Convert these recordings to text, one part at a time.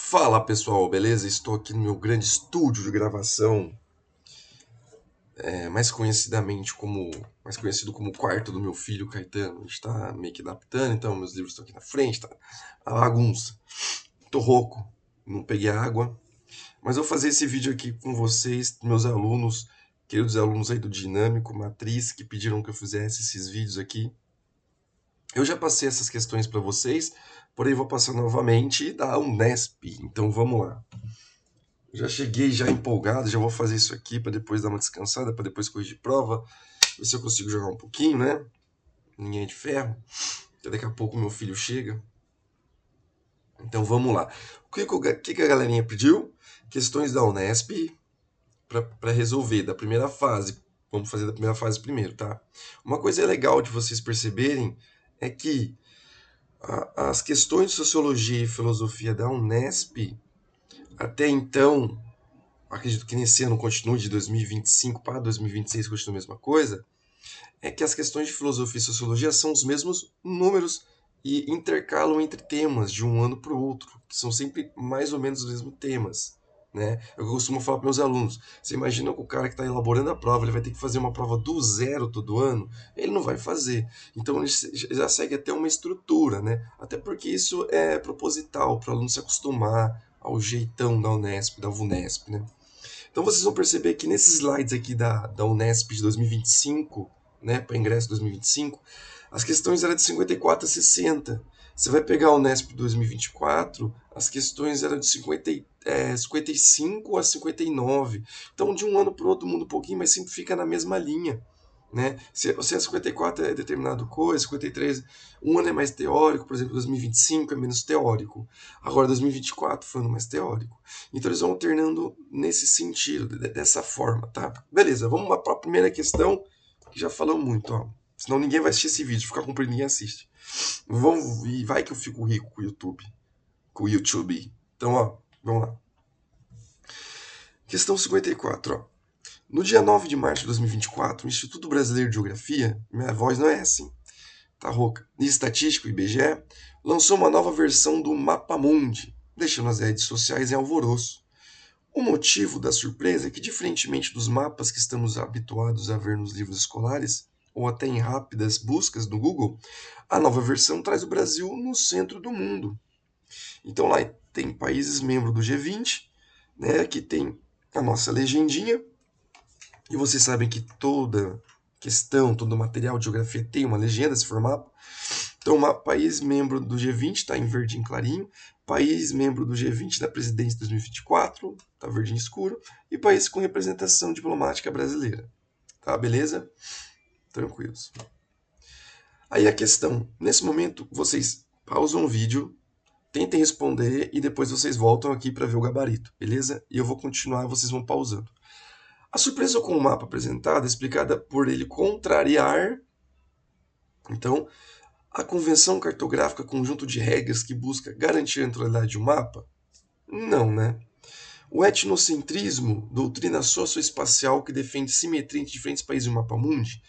Fala pessoal, beleza? Estou aqui no meu grande estúdio de gravação, mais conhecido como o quarto do meu filho Caetano. A gente está meio que adaptando, então meus livros estão aqui na frente, tá a bagunça. Tô rouco, não peguei água, mas eu vou fazer esse vídeo aqui com vocês, meus alunos, queridos alunos aí do Dinâmico, Matriz, que pediram que eu fizesse esses vídeos aqui. Eu já passei essas questões para vocês, porém vou passar novamente da Unesp, então vamos lá. Já cheguei já empolgado, já vou fazer isso aqui para depois dar uma descansada, para depois corrigir prova, ver se eu consigo jogar um pouquinho, né? Ninguém é de ferro. Até daqui a pouco meu filho chega. Então vamos lá. O que a galerinha pediu? Questões da Unesp para resolver da primeira fase. Vamos fazer da primeira fase primeiro, tá? Uma coisa legal de vocês perceberem é que as questões de sociologia e filosofia da Unesp, até então, acredito que nesse ano continue, de 2025 para 2026 continue a mesma coisa, é que as questões de filosofia e sociologia são os mesmos números e intercalam entre temas de um ano para o outro, que são sempre mais ou menos os mesmos temas. Né? Eu costumo falar para meus alunos, você imagina que o cara que está elaborando a prova, ele vai ter que fazer uma prova do zero todo ano? Ele não vai fazer. Então ele já segue até uma estrutura, né? Até porque isso é proposital, para o aluno se acostumar ao jeitão da Unesp, da VUNESP, né? Então vocês vão perceber que nesses slides aqui da Unesp de 2025, né, para ingresso 2025, as questões eram de 54 a 60. Você vai pegar a Unesp 2024, as questões eram de 55 a 59. Então, de um ano para o outro muda um pouquinho, mas sempre fica na mesma linha. Né? Se a 54 é determinado coisa, 53, um ano é mais teórico, por exemplo, 2025 é menos teórico. Agora 2024 foi um ano mais teórico. Então eles vão alternando nesse sentido, dessa forma, tá? Beleza, vamos para a primeira questão, que já falamos muito, ó. Senão ninguém vai assistir esse vídeo, ficar comprido, ninguém assiste. E vai que eu fico rico com o YouTube. Com o YouTube. Então, ó, vamos lá. Questão 54, ó. No dia 9 de março de 2024, o Instituto Brasileiro de Geografia, minha voz não é assim, tá rouca, e Estatístico, IBGE, lançou uma nova versão do Mapamundi, deixando as redes sociais em alvoroço. O motivo da surpresa é que, diferentemente dos mapas que estamos habituados a ver nos livros escolares, ou até em rápidas buscas no Google, a nova versão traz o Brasil no centro do mundo. Então lá tem países membros do G20, né, que tem a nossa legendinha, e vocês sabem que toda questão, todo material de geografia tem uma legenda, esse formato. Então, país membro do G20 está em verdinho clarinho, país membro do G20 da presidência 2024 está verdinho escuro, e país com representação diplomática brasileira. Tá, beleza? Tranquilos. Aí a questão, nesse momento, vocês pausam o vídeo, tentem responder e depois vocês voltam aqui para ver o gabarito, beleza? E eu vou continuar e vocês vão pausando. A surpresa com o mapa apresentado é explicada por ele contrariar, então, a convenção cartográfica conjunto de regras que busca garantir a neutralidade de um mapa? Não, né? O etnocentrismo, doutrina socioespacial que defende simetria entre diferentes países e um mapa mundi?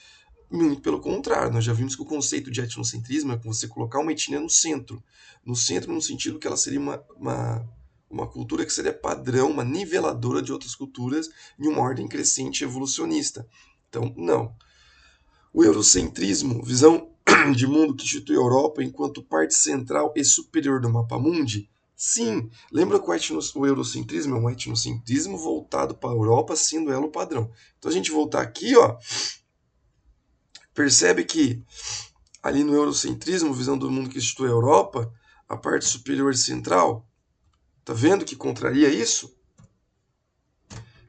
Muito pelo contrário, nós já vimos que o conceito de etnocentrismo é você colocar uma etnia no centro. No centro, no sentido que ela seria uma cultura que seria padrão, uma niveladora de outras culturas em uma ordem crescente evolucionista. Então, não. O eurocentrismo, visão de mundo que institui a Europa enquanto parte central e superior do mapa mundi? Sim, lembra que o eurocentrismo é um etnocentrismo voltado para a Europa, sendo ela o padrão. Então a gente voltar aqui, ó, percebe que ali no eurocentrismo, visão do mundo que institui a Europa, a parte superior e central, tá vendo que contraria isso?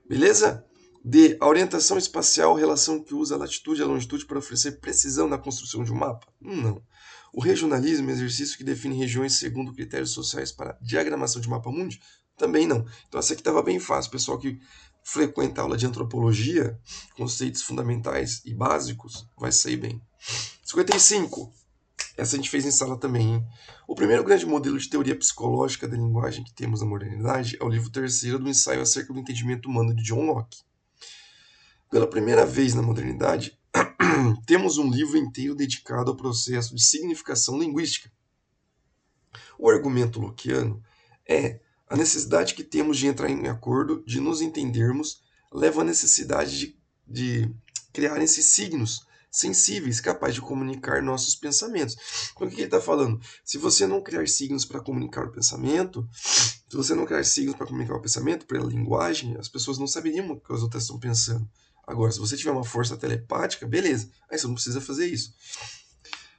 Beleza? D. A orientação espacial, relação que usa a latitude e a longitude para oferecer precisão na construção de um mapa? Não. O regionalismo, exercício que define regiões segundo critérios sociais para diagramação de mapa mundi? Também não. Então essa aqui estava bem fácil. O pessoal que frequenta a aula de antropologia, conceitos fundamentais e básicos, vai sair bem. 55. Essa a gente fez em sala também, hein? O primeiro grande modelo de teoria psicológica da linguagem que temos na modernidade é o livro terceiro do ensaio acerca do entendimento humano de John Locke. Pela primeira vez na modernidade, temos um livro inteiro dedicado ao processo de significação linguística. O argumento lockeano é A necessidade que temos de entrar em acordo, de nos entendermos, leva à necessidade de criar esses signos sensíveis, capazes de comunicar nossos pensamentos. Então, o que ele está falando? Se você não criar signos para comunicar o pensamento, se você não criar signos para comunicar o pensamento, pela linguagem, as pessoas não saberiam o que as outras estão pensando. Agora, se você tiver uma força telepática, beleza, aí você não precisa fazer isso.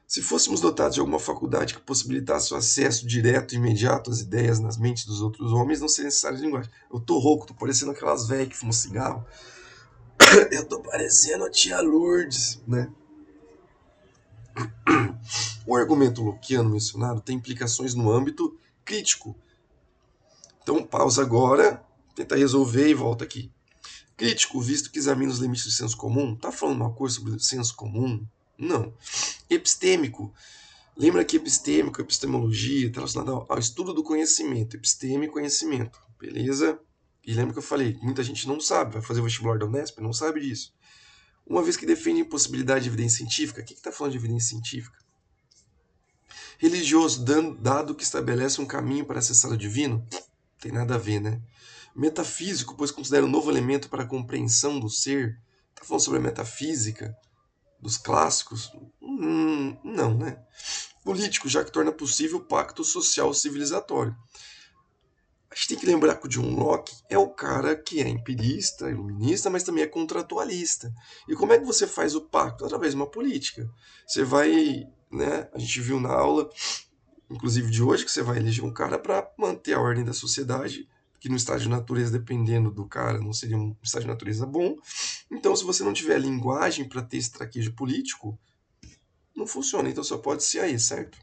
Se fôssemos dotados de alguma faculdade que possibilitasse o acesso direto e imediato às ideias nas mentes dos outros homens, não seria necessário linguagem. Eu tô rouco, tô parecendo aquelas velhas que fumam cigarro. Eu tô parecendo a tia Lourdes, né? O argumento lockeano mencionado tem implicações no âmbito crítico. Então, pausa agora, tenta resolver e volta aqui. Crítico, visto que examina os limites do senso comum, tá falando uma coisa sobre o senso comum? Não. Epistêmico. Lembra que epistêmico, epistemologia, está relacionado ao estudo do conhecimento. Episteme e conhecimento. Beleza? E lembra que eu falei, muita gente não sabe, vai fazer o vestibular da Unesp, não sabe disso. Uma vez que defende impossibilidade de evidência científica, o que está falando de evidência científica? Religioso, dado que estabelece um caminho para acessar o divino? Tem nada a ver, né? Metafísico, pois considera um novo elemento para a compreensão do ser? Está falando sobre a metafísica dos clássicos? Não, né? Político, já que torna possível o pacto social civilizatório. A gente tem que lembrar que o John Locke é o cara que é empirista, iluminista, mas também é contratualista. E como é que você faz o pacto? Através de uma política. Você vai, né? A gente viu na aula, inclusive de hoje, que você vai eleger um cara para manter a ordem da sociedade, que no estágio de natureza, dependendo do cara, não seria um estágio de natureza bom. Então, se você não tiver linguagem para ter esse traquejo político, não funciona. Então, só pode ser aí, certo?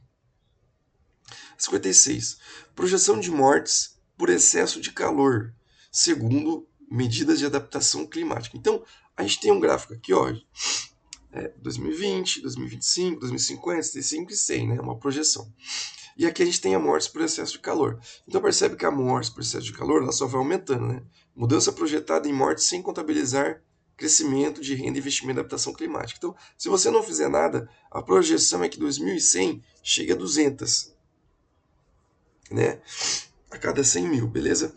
56. Projeção de mortes por excesso de calor, segundo medidas de adaptação climática. Então, a gente tem um gráfico aqui, ó, 2020, 2025, 2050, 65 e 100, né? Uma projeção. E aqui a gente tem a mortes por excesso de calor. Então percebe que a morte por excesso de calor ela só vai aumentando, né? Mudança projetada em mortes sem contabilizar crescimento de renda, investimento e adaptação climática. Então, se você não fizer nada, a projeção é que 2100 chegue a 200, né? A cada 100 mil, beleza?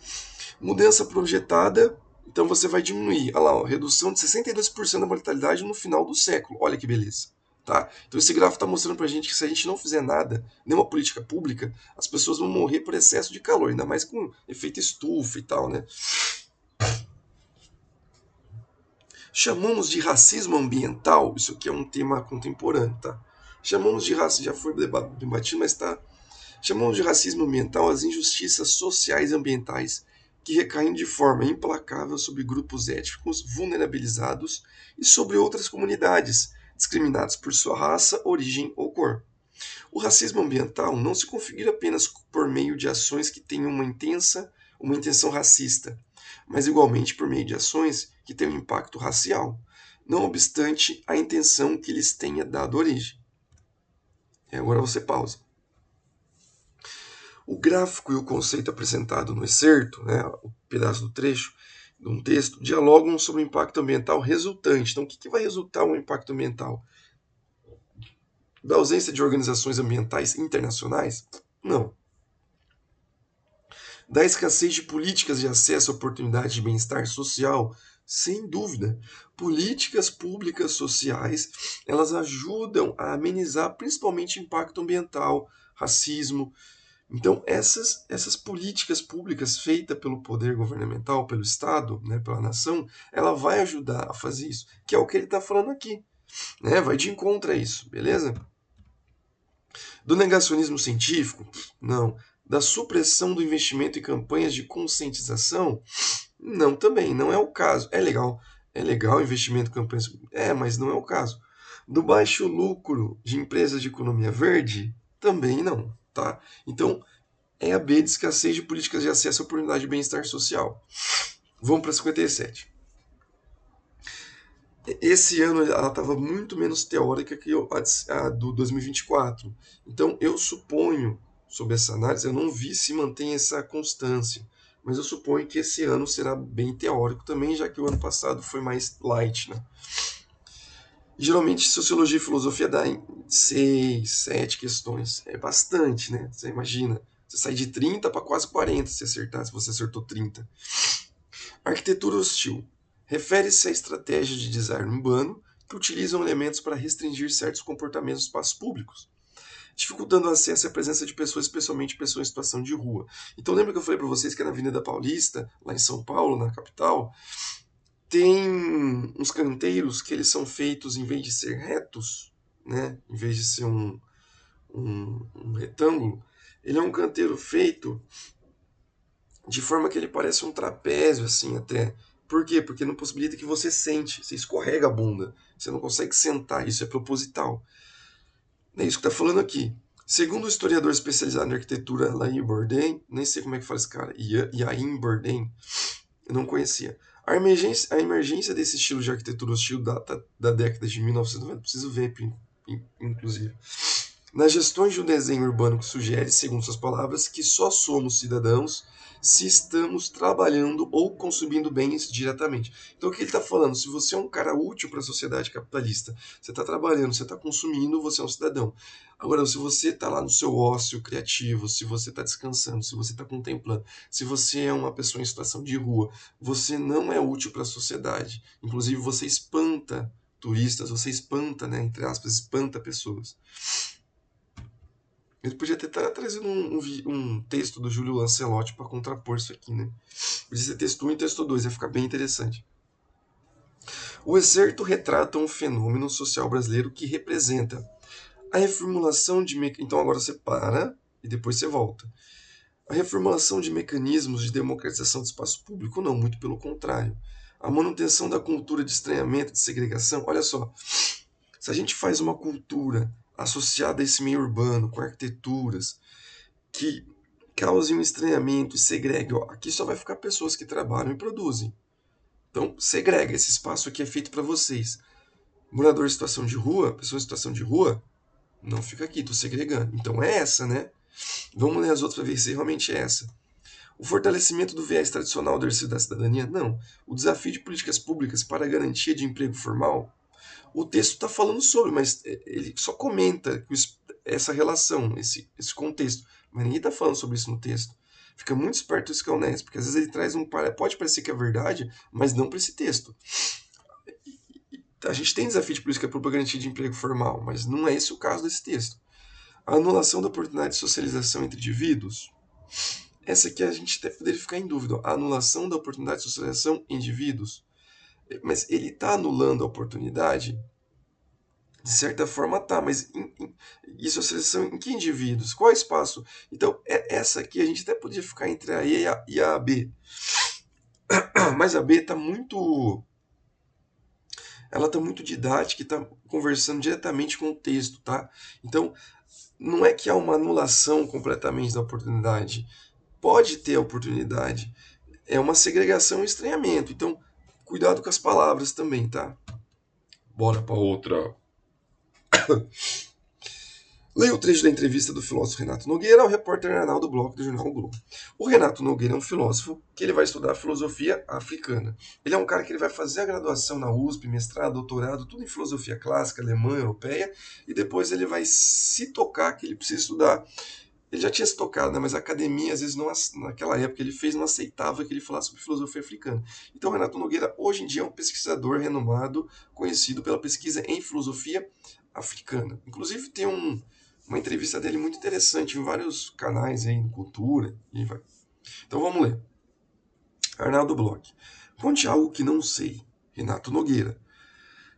Mudança projetada, então você vai diminuir. Olha lá, ó, redução de 62% da mortalidade no final do século. Olha que beleza. Tá? Então esse gráfico está mostrando para a gente que se a gente não fizer nada, nenhuma política pública, as pessoas vão morrer por excesso de calor, ainda mais com efeito estufa e tal, né? Chamamos de racismo ambiental, isso aqui é um tema contemporâneo, tá? Chamamos de racismo, já foi debatido, mas tá. Chamamos de racismo ambiental as injustiças sociais e ambientais que recaem de forma implacável sobre grupos étnicos vulnerabilizados e sobre outras comunidades, discriminados por sua raça, origem ou cor. O racismo ambiental não se configura apenas por meio de ações que tenham uma intenção racista, mas igualmente por meio de ações que têm um impacto racial, não obstante a intenção que lhes tenha dado origem. E agora você pausa. O gráfico e o conceito apresentado no excerto, né, o pedaço do trecho de um texto, dialogam sobre o impacto ambiental resultante. Então, o que vai resultar um impacto ambiental? Da ausência de organizações ambientais internacionais? Não. Da escassez de políticas de acesso a oportunidades de bem-estar social? Sem dúvida. Políticas públicas sociais, elas ajudam a amenizar principalmente impacto ambiental, racismo. Então, essas políticas públicas feitas pelo poder governamental, pelo Estado, né, pela nação, ela vai ajudar a fazer isso, que é o que ele está falando aqui. Né? Vai de encontro a isso, beleza? Do negacionismo científico? Não. Da supressão do investimento em campanhas de conscientização? Não, também. Não é o caso. É legal investimento em campanhas. Mas não é o caso. Do baixo lucro de empresas de economia verde? Também não. Tá? Então, é a B de escassez de políticas de acesso à oportunidade de bem-estar social. Vamos para 57. Esse ano ela estava muito menos teórica que a do 2024. Então eu suponho, sobre essa análise, eu não vi se mantém essa constância, mas eu suponho que esse ano será bem teórico também, já que o ano passado foi mais light, né? Geralmente sociologia e filosofia dá em 6, 7 questões. É bastante, né? Você imagina. Você sai de 30 para quase 40 se acertar, se você acertou 30. Arquitetura hostil. Refere-se à estratégia de design urbano que utilizam elementos para restringir certos comportamentos nos espaços públicos, dificultando o acesso e a presença de pessoas, especialmente pessoas em situação de rua. Então lembra que eu falei para vocês que na Avenida Paulista, lá em São Paulo, na capital, tem uns canteiros que eles são feitos, em vez de ser retos, né, em vez de ser um retângulo, ele é um canteiro feito de forma que ele parece um trapézio, assim, até. Por quê? Porque não possibilita que você sente, você escorrega a bunda, você não consegue sentar, isso é proposital. É isso que está falando aqui. Segundo o historiador especializado em arquitetura Laim Bourdain, nem sei como é que fala esse cara, Yain Bourdain, eu não conhecia. A emergência desse estilo de arquitetura hostil data da década de 1990, preciso ver, inclusive. Nas gestões de um desenho urbano que sugere, segundo suas palavras, que só somos cidadãos se estamos trabalhando ou consumindo bens diretamente. Então o que ele está falando? Se você é um cara útil para a sociedade capitalista, você está trabalhando, você está consumindo, você é um cidadão. Agora, se você está lá no seu ócio criativo, se você está descansando, se você está contemplando, se você é uma pessoa em situação de rua, você não é útil para a sociedade. Inclusive, você espanta turistas, você espanta, né, entre aspas, espanta pessoas. Ele podia ter trazido um texto do Júlio Lancelotti para contrapor isso aqui, né? Podia ser texto 1 e texto 2, ia ficar bem interessante. O excerto retrata um fenômeno social brasileiro que representa a reformulação de... Então agora você para e depois você volta. A reformulação de mecanismos de democratização do espaço público, não, muito pelo contrário. A manutenção da cultura de estranhamento, de segregação. Olha só, se a gente faz uma cultura associada a esse meio urbano, com arquiteturas, que causem um estranhamento e segregue. Ó, aqui só vai ficar pessoas que trabalham e produzem. Então, segrega. Esse espaço aqui é feito para vocês. Morador em situação de rua, pessoa em situação de rua, não fica aqui, estou segregando. Então é essa, né? Vamos ler as outras para ver se realmente é essa. O fortalecimento do viés tradicional do exercício da cidadania? Não. O desafio de políticas públicas para a garantia de emprego formal? O texto está falando sobre, mas ele só comenta essa relação, esse contexto. Mas ninguém está falando sobre isso no texto. Fica muito esperto isso que é honesto, porque às vezes ele traz pode parecer que é verdade, mas não para esse texto. A gente tem desafio de política para garantia de emprego formal, mas não é esse o caso desse texto. A anulação da oportunidade de socialização entre indivíduos? Essa aqui a gente até poderia ficar em dúvida. A anulação da oportunidade de socialização em indivíduos? Mas ele está anulando a oportunidade? De certa forma tá, mas isso é seleção em que indivíduos? Qual é o espaço? Então, essa aqui a gente até podia ficar entre a E e a B. Mas a B está muito... Ela está muito didática e está conversando diretamente com o texto, tá? Então, não é que há uma anulação completamente da oportunidade. Pode ter a oportunidade. É uma segregação e estranhamento. Então, cuidado com as palavras também, tá? Bora para outra. Leia o trecho da entrevista do filósofo Renato Nogueira ao repórter Arnaldo Bloch do jornal o Globo. O Renato Nogueira é um filósofo que ele vai estudar filosofia africana. Ele é um cara que ele vai fazer a graduação na USP, mestrado, doutorado, tudo em filosofia clássica, alemã, europeia, e depois ele vai se tocar que ele precisa estudar. Ele já tinha se tocado, né, mas a academia, às vezes, não, naquela época, ele não aceitava que ele falasse sobre filosofia africana. Então, Renato Nogueira, hoje em dia, é um pesquisador renomado, conhecido pela pesquisa em filosofia africana. Inclusive, tem uma entrevista dele muito interessante em vários canais aí, Cultura, e vai. Então, vamos ler. Arnaldo Bloch. Conte algo que não sei. Renato Nogueira.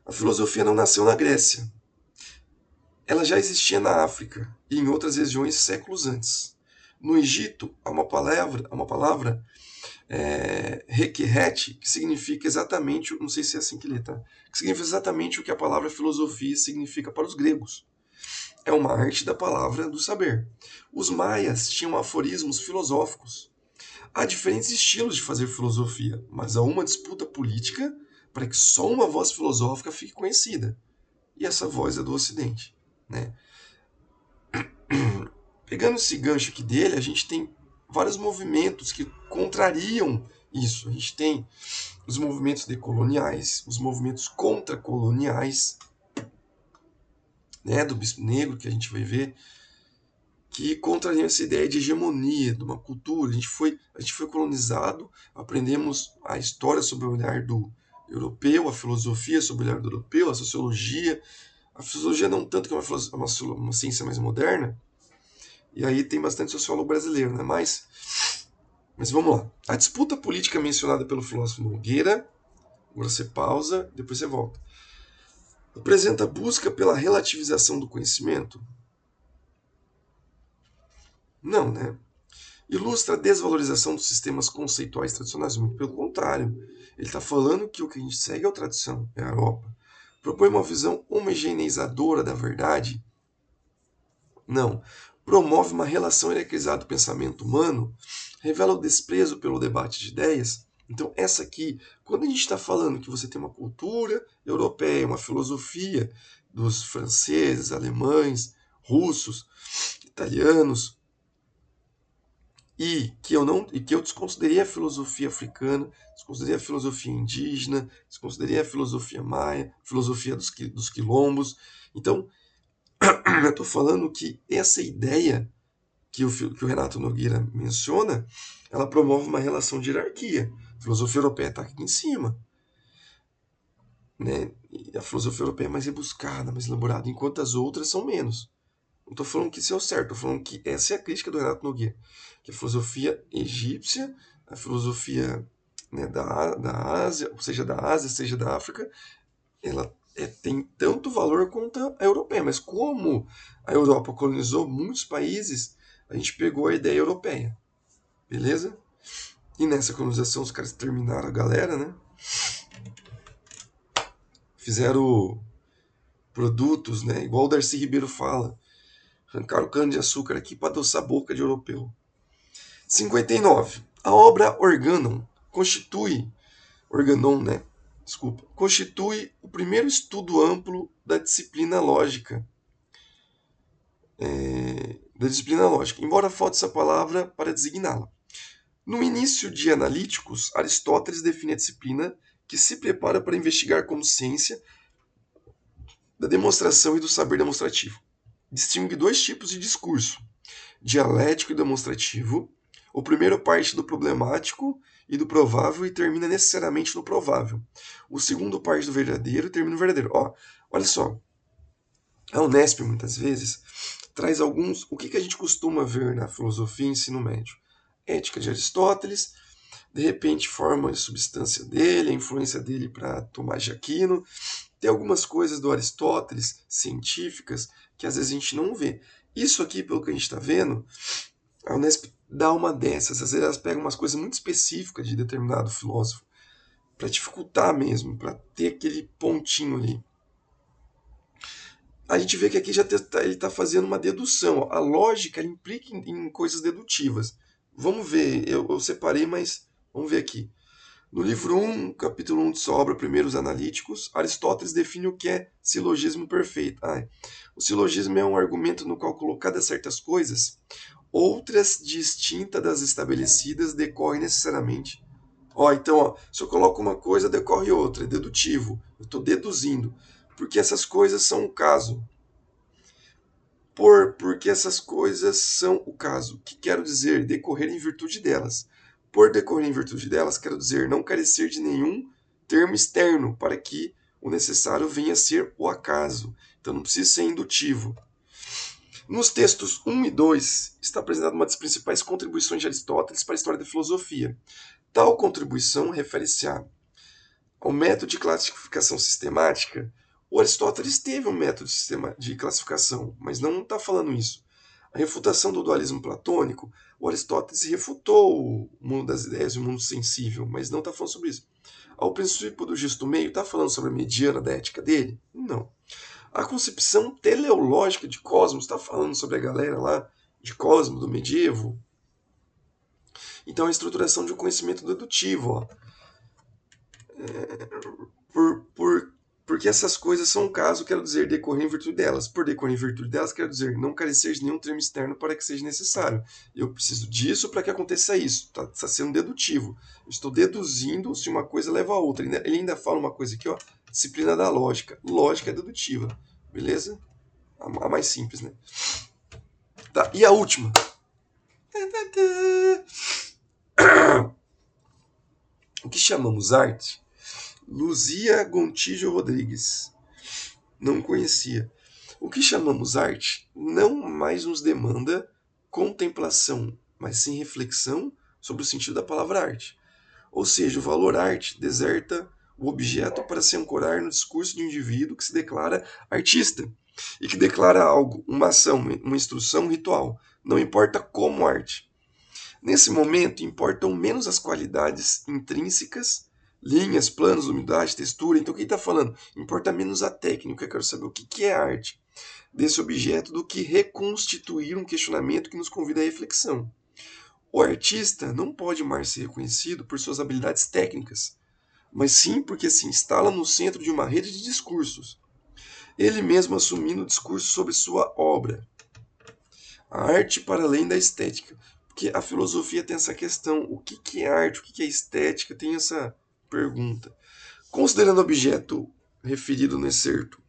A filosofia não nasceu na Grécia. Ela já existia na África e em outras regiões séculos antes. No Egito, há uma palavra requeret, que significa exatamente, não sei se é assim que lê, tá? Que significa exatamente o que a palavra filosofia significa para os gregos. É uma arte da palavra do saber. Os maias tinham aforismos filosóficos. Há diferentes estilos de fazer filosofia, mas há uma disputa política para que só uma voz filosófica fique conhecida. E essa voz é do Ocidente, né? Pegando esse gancho aqui dele, a gente tem vários movimentos que contrariam isso. A gente tem os movimentos decoloniais, os movimentos contracoloniais, né, do Bispo Negro, que a gente vai ver. que contrariam essa ideia de hegemonia, de uma cultura. A gente foi colonizado, aprendemos a história sob o olhar do europeu, a filosofia sob o olhar do europeu, a sociologia. A sociologia não tanto, que é uma ciência mais moderna, e aí tem bastante sociólogo brasileiro, né? Mas vamos lá. A disputa política mencionada pelo filósofo Nogueira, agora você pausa, depois você volta, apresenta a busca pela relativização do conhecimento? Não, né? Ilustra a desvalorização dos sistemas conceituais tradicionais, muito pelo contrário. Ele está falando que o que a gente segue é a tradição, é a Europa. Propõe uma visão homogeneizadora da verdade? Não. Promove uma relação hierarquizada do pensamento humano? Revela o desprezo pelo debate de ideias? Então, essa aqui, quando a gente está falando que você tem uma cultura europeia, uma filosofia dos franceses, alemães, russos, italianos, e que eu desconsiderei a filosofia africana, desconsiderei a filosofia indígena, desconsiderei a filosofia maia, filosofia dos quilombos. Então, eu estou falando que essa ideia que o Renato Nogueira menciona, ela promove uma relação de hierarquia. A filosofia europeia está aqui em cima, né? E a filosofia europeia é mais rebuscada, mais elaborada, enquanto as outras são menos. Não estou falando que isso é o certo, estou falando que essa é a crítica do Renato Nogueira, que a filosofia egípcia, a filosofia, né, da Ásia, seja da África, ela tem tanto valor quanto a europeia, mas como a Europa colonizou muitos países, a gente pegou a ideia europeia, beleza? E nessa colonização os caras terminaram a galera, né? Fizeram produtos, né? Igual o Darcy Ribeiro fala, arrancaram cana-de-açúcar aqui para adoçar a boca de europeu. 59. A obra Organon, né? Desculpa. Constitui o primeiro estudo amplo da disciplina lógica. Embora falte essa palavra para designá-la. No início de Analíticos, Aristóteles define a disciplina que se prepara para investigar como ciência da demonstração e do saber demonstrativo. Distingue dois tipos de discurso, dialético e demonstrativo. O primeiro parte do problemático e do provável e termina necessariamente no provável. O segundo parte do verdadeiro e termina no verdadeiro. Olha só, a Unesp muitas vezes traz alguns... O que a gente costuma ver na filosofia e ensino médio? Ética de Aristóteles, de repente forma a substância dele, a influência dele para Tomás de Aquino. Tem algumas coisas do Aristóteles, científicas, que às vezes a gente não vê. Isso aqui, pelo que a gente está vendo, a Unesp dá uma dessas. Às vezes elas pegam umas coisas muito específicas de determinado filósofo, para dificultar mesmo, para ter aquele pontinho ali. A gente vê que aqui já ele está fazendo uma dedução. A lógica ela implica em coisas dedutivas. Vamos ver, eu separei, mas vamos ver aqui. No livro 1, capítulo 1 de sua obra Primeiros Analíticos, Aristóteles define o que é silogismo perfeito. O silogismo é um argumento no qual colocadas certas coisas, outras distintas das estabelecidas decorrem necessariamente. Então, se eu coloco uma coisa, decorre outra, é dedutivo. Eu estou deduzindo, porque essas coisas são o caso. Porque essas coisas são o caso, que quero dizer decorrer em virtude delas. Por decorrer em virtude delas, quero dizer não carecer de nenhum termo externo para que o necessário venha a ser o acaso. Então não precisa ser indutivo. Nos textos 1 e 2 está apresentada uma das principais contribuições de Aristóteles para a história da filosofia. Tal contribuição refere-se ao método de classificação sistemática. O Aristóteles teve um método de classificação, mas não está falando isso. A refutação do dualismo platônico, o Aristóteles refutou o mundo das ideias e o mundo sensível, mas não está falando sobre isso. Ao princípio do justo meio, está falando sobre a mediana da ética dele? Não. A concepção teleológica de Cosmos, está falando sobre a galera lá de Cosmos, do medievo? Então, a estruturação de um conhecimento dedutivo, porque essas coisas são um caso, quero dizer, decorrer em virtude delas. Por decorrer em virtude delas, quero dizer, não carecer de nenhum termo externo para que seja necessário. Eu preciso disso para que aconteça isso. Está sendo dedutivo. Eu estou deduzindo se uma coisa leva a outra. Ele ainda fala uma coisa aqui, disciplina da lógica. Lógica é dedutiva, beleza? A mais simples, né? Tá, e a última. O que chamamos arte? Luzia Gontijo Rodrigues. Não conhecia. O que chamamos arte não mais nos demanda contemplação, mas sim reflexão sobre o sentido da palavra arte. Ou seja, o valor arte deserta o objeto para se ancorar no discurso de um indivíduo que se declara artista e que declara algo, uma ação, uma instrução, um ritual. Não importa como arte. Nesse momento, importam menos as qualidades intrínsecas, linhas, planos, umidade, textura. Então, quem está falando? Importa menos a técnica. Eu quero saber o que é arte desse objeto do que reconstituir um questionamento que nos convida à reflexão. O artista não pode mais ser reconhecido por suas habilidades técnicas, mas sim porque se instala no centro de uma rede de discursos, ele mesmo assumindo o discurso sobre sua obra. A arte para além da estética. Porque a filosofia tem essa questão, o que é arte, o que é estética, tem essa pergunta. Considerando o objeto referido no excerto,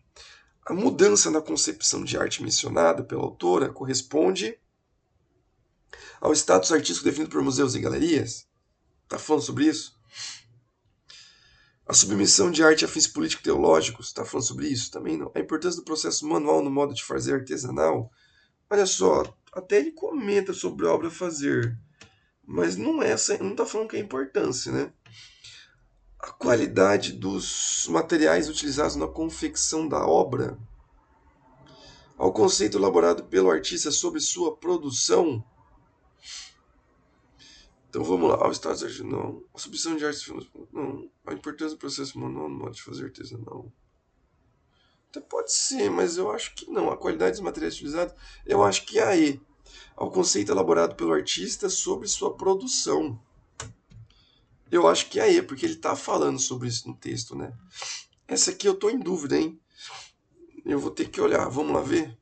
a mudança na concepção de arte mencionada pela autora corresponde ao status artístico definido por museus e galerias? Está falando sobre isso? A submissão de arte a fins político-teológicos? Está falando sobre isso? Também não. A importância do processo manual no modo de fazer artesanal? Olha só, até ele comenta sobre a obra a fazer, mas não está falando que é a importância, né? A qualidade dos materiais utilizados na confecção da obra, ao conceito elaborado pelo artista sobre sua produção. Então vamos lá, ao estado de arte, não. A submissão de arte, não. A importância do processo manual no modo de fazer artesanal. Até pode ser, mas eu acho que não. A qualidade dos materiais utilizados, eu acho que é aí. Ao conceito elaborado pelo artista sobre sua produção. Eu acho que é aí, porque ele está falando sobre isso no texto, né? Essa aqui eu tô em dúvida, hein? Eu vou ter que olhar. Vamos lá ver?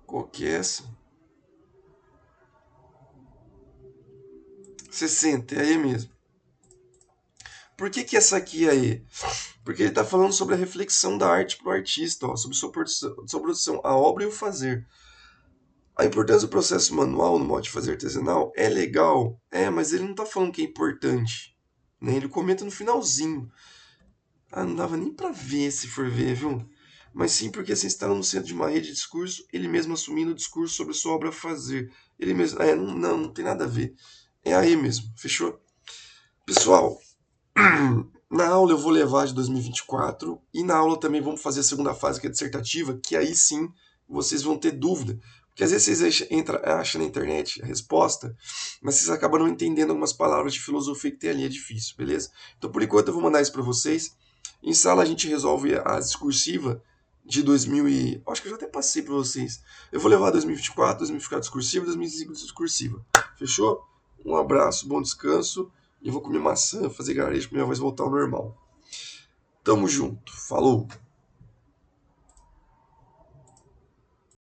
Qual que é essa? 60, é aí mesmo. Por que essa aqui é aí? Porque ele está falando sobre a reflexão da arte para o artista, ó, sobre sua produção, a obra e o fazer. A importância do processo manual no modo de fazer artesanal é legal, mas ele não está falando que é importante. Né? Ele comenta no finalzinho. Ah, não dava nem para ver se for ver, viu? Mas sim porque se instala no centro de uma rede de discurso, ele mesmo assumindo o discurso sobre sua obra a fazer. Ele mesmo. Não tem nada a ver. É aí mesmo, fechou? Pessoal, na aula eu vou levar de 2024 e na aula também vamos fazer a segunda fase, que é dissertativa, que aí sim vocês vão ter dúvida. Porque às vezes vocês acham na internet a resposta, mas vocês acabam não entendendo algumas palavras de filosofia que tem ali, é difícil, beleza? Então por enquanto eu vou mandar isso para vocês. Em sala a gente resolve a discursiva de 2000 e... Acho que eu já até passei para vocês. Eu vou levar 2024, 2024 discursiva, 2025 discursiva. Fechou? Um abraço, bom descanso. E eu vou comer maçã, fazer garejo para minha voz voltar ao normal. Tamo junto. Falou!